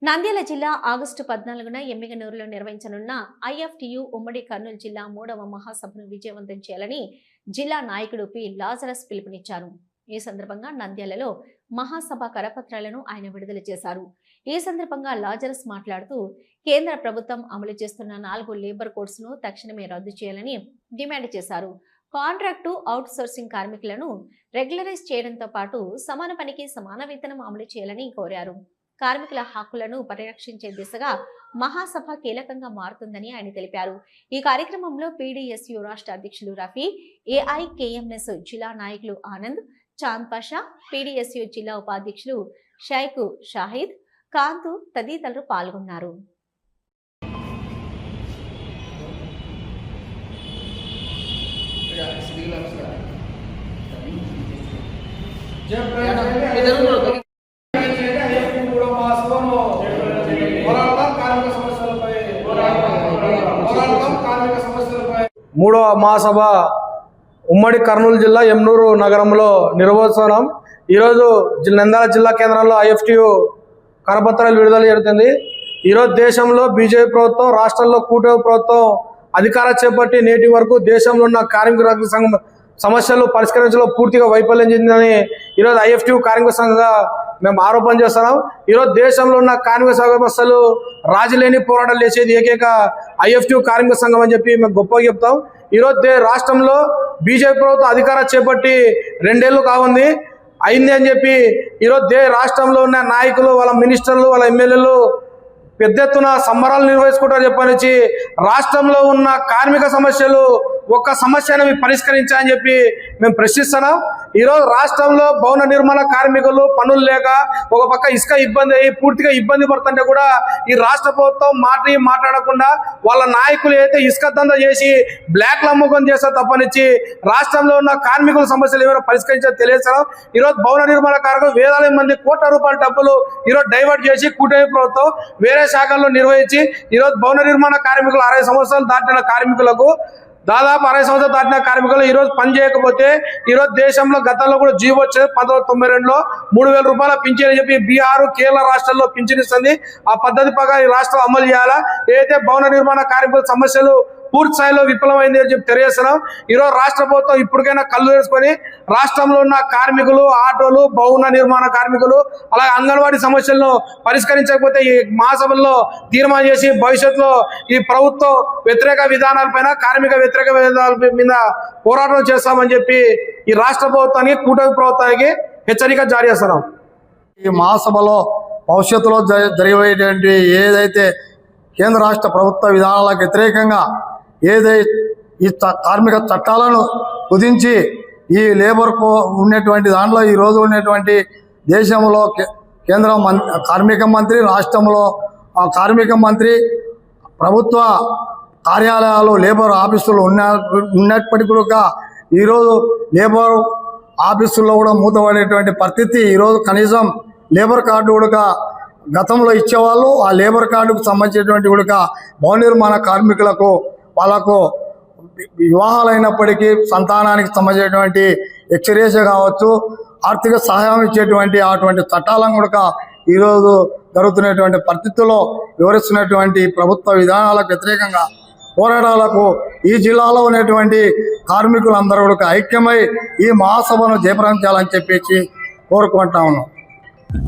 నంద్యాల జిల్లా ఆగస్టు 14న ఎమ్మిగనూరులో నిర్వహించనున్న ఐఎఫ్టియు ఉమ్మడి కర్నూలు జిల్లా 3వ మహాసభను విజయవంతం చేయాలని జిల్లా నాయకుడు పి లాజరస్ పిలుపునిచ్చారు. ఈ సందర్భంగా నంద్యాలలో మహాసభ కరపత్రాలను ఆయన విడుదల చేశారు. ఈ సందర్భంగా లాజరస్ మాట్లాడుతూ కేంద్ర ప్రభుత్వం అమలు చేస్తున్న 4 లేబర్ కోడ్స్ ను తక్షణమే రద్దు చేయాలని డిమాండ్ చేశారు. కాంట్రాక్టు అవుట్ సోర్సింగ్ కార్మికులను రెగ్యులరైజ్ చేయడంతో పాటు సమాన పనికి సమాన వేతనం అమలు చేయాలని కోరారు. కార్మికుల హక్కులను పరిరక్షించే దిశగా మహాసభ కీలకంగా మారుతుందని ఆయన తెలిపారు. ఈ కార్యక్రమంలో పీడీఎస్యు రాష్ట్ర అధ్యక్షులు రఫీ, ఏఐకేఎంఎస్ జిల్లా నాయకులు ఆనంద్, చాంద్ పాషా, పీడీఎస్యు జిల్లా ఉపాధ్యక్షులు షైక్ షాహిద్, కాంతు తదితరులు పాల్గొన్నారు. మూడవ మహాసభ ఉమ్మడి కర్నూలు జిల్లా ఎమ్నూరు నగరంలో నిర్వహిస్తున్నాం. ఈరోజు నంద్యాల జిల్లా కేంద్రంలో ఐఎఫ్టియు కరపత్రాలు విడుదల జరుగుతుంది. ఈరోజు దేశంలో బీజేపీ ప్రభుత్వం, రాష్ట్రంలో కూటమి ప్రభుత్వం అధికారం చేపట్టి నేటి వరకు దేశంలో ఉన్న కార్మిక సంఘం సమస్యలు పరిష్కరించడంలో పూర్తిగా వైఫల్యం చెందిందని ఈరోజు ఐఎఫ్టియు కార్మిక సంఘంగా మేము ఆరోపణ చేస్తున్నాం. ఈరోజు దేశంలో ఉన్న కార్మిక సమస్యలు రాజీలేని పోరాటాలు చేసేది ఏకైక ఐఎఫ్టియు కార్మిక సంఘం అని చెప్పి మేము గొప్పగా చెప్తాం. ఈరోజు రాష్ట్రంలో బీజేపీ ప్రభుత్వం అధికారం చేపట్టి 2 ఏళ్ళు కావుంది అయింది అని చెప్పి ఈరోజు రాష్ట్రంలో ఉన్న నాయకులు, వాళ్ళ మినిస్టర్లు, వాళ్ళ ఎమ్మెల్యేలు పెద్ద ఎత్తున సంబరాలు నిర్వహించుకుంటారు చెప్పనిచ్చి రాష్ట్రంలో ఉన్న కార్మిక సమస్యలు ఒక్క సమస్యను పరిష్కరించాలని చెప్పి మేము ప్రశ్నిస్తున్నాం. ఈరోజు రాష్ట్రంలో భవన నిర్మాణ కార్మికులు పనులు లేక ఒక పక్క ఇసుక ఇబ్బంది అయ్యి పూర్తిగా ఇబ్బంది పడుతుంటే కూడా ఈ రాష్ట్ర ప్రభుత్వం మాట్లాడకుండా వాళ్ళ నాయకులు అయితే ఇసుక దందా చేసి బ్లాక్లు అమ్ముకొని చేస్తారు తప్పనిచ్చి రాష్ట్రంలో ఉన్న కార్మికుల సమస్యలు ఏమైనా పరిష్కరించాలో తెలియజేస్తున్నాం. ఈరోజు భవన నిర్మాణ కార్మికులు వేలాది మంది కోట్ల రూపాయల డబ్బులు ఈరోజు డైవర్ట్ చేసి కూటమి ప్రభుత్వం వేరే శాఖల్లో నిర్వహించి ఈరోజు భవన నిర్మాణ కార్మికులు 60 సంవత్సరాలు దాటిన కార్మికులకు దాదాపు 60 సంవత్సరాలు దాటిన కార్మికులు ఈరోజు పని చేయకపోతే ఈరోజు దేశంలో గతంలో కూడా జీవో వచ్చేది 1992లో 3,000 రూపాయల పింఛన్ అని చెప్పి బీహార్, కేరళ రాష్ట్రాల్లో పింఛన్ ఇస్తుంది. ఆ పద్ధతి ప్రకారం ఈ రాష్ట్రం అమలు చేయాలా. ఏదైతే భవన నిర్మాణ కార్మికుల సమస్యలు పూర్తి స్థాయిలో విఫలమైంది అని చెప్పి తెలియజేస్తున్నాం. ఈరోజు రాష్ట్ర ప్రభుత్వం ఇప్పటికైనా కళ్ళు వేసుకొని రాష్ట్రంలో ఉన్న కార్మికులు, ఆటోలు, భవన నిర్మాణ కార్మికులు అలాగే అంగన్వాడీ సమస్యలను పరిష్కరించకపోతే ఈ మహాసభల్లో తీర్మానం చేసి భవిష్యత్తులో ఈ ప్రభుత్వం వ్యతిరేక విధానాలపైన, కార్మిక వ్యతిరేక విధానాల మీద పోరాటం చేస్తామని చెప్పి ఈ రాష్ట్ర ప్రభుత్వానికి, కూటమి ప్రభుత్వానికి హెచ్చరిక జారీ చేస్తున్నాం. ఈ మహాసభలో భవిష్యత్తులో జరిగేటువంటి ఏదైతే కేంద్ర రాష్ట్ర ప్రభుత్వ విధానాలకు వ్యతిరేకంగా ఏదైతే ఈ కార్మిక చట్టాలను కుదించి ఈ లేబర్ ఉన్నటువంటి దాంట్లో ఈరోజు ఉన్నటువంటి దేశంలో కేంద్ర కార్మిక మంత్రి, రాష్ట్రంలో కార్మిక మంత్రి, ప్రభుత్వ కార్యాలయాలు, లేబర్ ఆఫీసులు ఉన్నప్పటికీ కూడా ఈరోజు లేబర్ ఆఫీసుల్లో కూడా మూతపడేటువంటి పరిస్థితి. ఈరోజు కనీసం లేబర్ కార్డు కూడా గతంలో ఇచ్చేవాళ్ళు, ఆ లేబర్ కార్డుకు సంబంధించినటువంటి కూడా భవన నిర్మాణ కార్మికులకు వాళ్ళకు వివాహాలైనప్పటికీ సంతానానికి సంబంధించినటువంటి ఎక్స్రేస్ కావచ్చు, ఆర్థిక సహాయం ఇచ్చేటువంటి అటువంటి చట్టాలను కూడా ఈరోజు జరుగుతున్నటువంటి పరిస్థితుల్లో వివరిస్తున్నటువంటి ప్రభుత్వ విధానాలకు వ్యతిరేకంగా పోరాటాలకు ఈ జిల్లాలో ఉన్నటువంటి కార్మికులందరూ కూడా ఐక్యమై ఈ మహాసభను జయప్రదం చేయాలని చెప్పేసి కోరుకుంటా ఉన్నాం.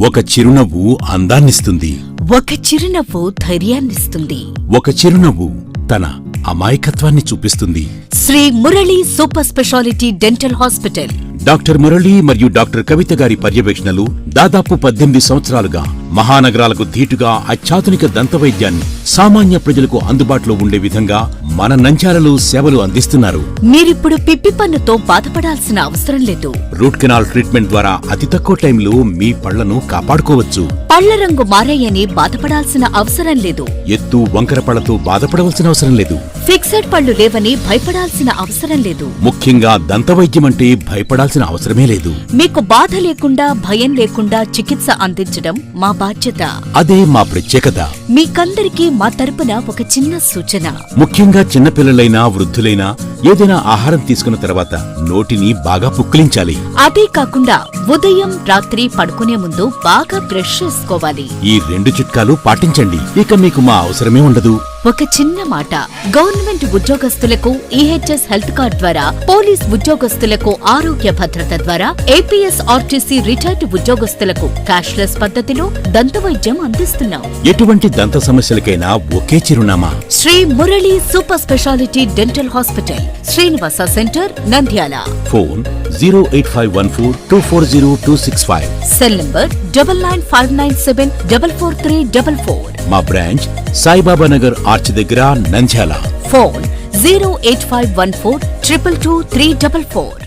ఒక చిరునవ్వు అందాన్నిస్తుంది, ఒక చిరునవ్వు ధైర్యాన్నిస్తుంది, ఒక చిరునవ్వు తన అమాయకత్వాన్ని చూపిస్తుంది. Shri Murali super speciality dental hospital. Doctor Murali మరియు డాక్టర్ కవిత గారి పర్యవేక్షణలు దాదాపు 18 సంవత్సరాలుగా మహానగరాలకు ధీటుగా అత్యాధునిక దంతవైద్యాన్ని సామాన్య ప్రజలకు అందుబాటులో ఉండే విధంగా మన నంద్యాలలో సేవలు అందిస్తున్నారు. మీరిప్పుడు పిప్పి పన్నుతో బాధపడాల్సిన అవసరం లేదు. రూట్ కెనాల్ ట్రీట్మెంట్ ద్వారా అతి తక్కువ టైంలో మీ పళ్లను కాపాడుకోవచ్చు. పళ్ల రంగు మారాయని బాధపడాల్సిన అవసరం లేదు. ఎత్తు వంకర పళ్లతో బాధపడవలసిన అవసరం లేదు. ఫిక్సెడ్ పళ్ళు లేవని భయపడాల్సిన అవసరం లేదు. ముఖ్యంగా దంతవైద్యం అంటే భయపడాల్సిన అవసరమే లేదు. మీకు బాధ లేకుండా, భయం లేకుండా లేకుండా చికిత్స అందించడం మా బాధ్యత. అదే మా ప్రత్యేకత. మీకందరికీ మా తరపున ఒక చిన్న సూచన. ముఖ్యంగా చిన్నపిల్లలైనా వృద్ధులైనా ఏదైనా ఆహారం తీసుకున్న తర్వాత నోటిని బాగా పుక్కిలించాలి. అదే కాకుండా ఉదయం రాత్రి పడుకునే ముందు బాగా బ్రష్ చేసుకోవాలి. ఈ 2 చిట్కాలు పాటించండి, ఇక మీకు మా అవసరమే ఉండదు. ఒక చిన్న మాట, గవర్నమెంట్ ఉద్యోగస్తులకు ఈహెచ్ఎస్ హెల్త్ కార్డ్ ద్వారా, పోలీస్ ఉద్యోగస్తులకు ఆరోగ్య భద్రత ద్వారా, ఏపీఎస్ ఆర్టీసీ రిటైర్డ్ ఉద్యోగస్తులకు క్యాష్లెస్ పద్ధతిలో దంతవైద్యం అందిస్తున్నాం. ఎటువంటి దంత సమస్యలకైనా ఒకే చిరునామా, Shri Murali super speciality dental hospital, Srinivasa center, Nandyal. Phone 08514240265. Cell number 9959744344. మా బ్రాంచ్ సాయిబాబా నగర్ ఆర్చ్ దగ్గర, నంద్యాల. ఫోన్ 08514222344.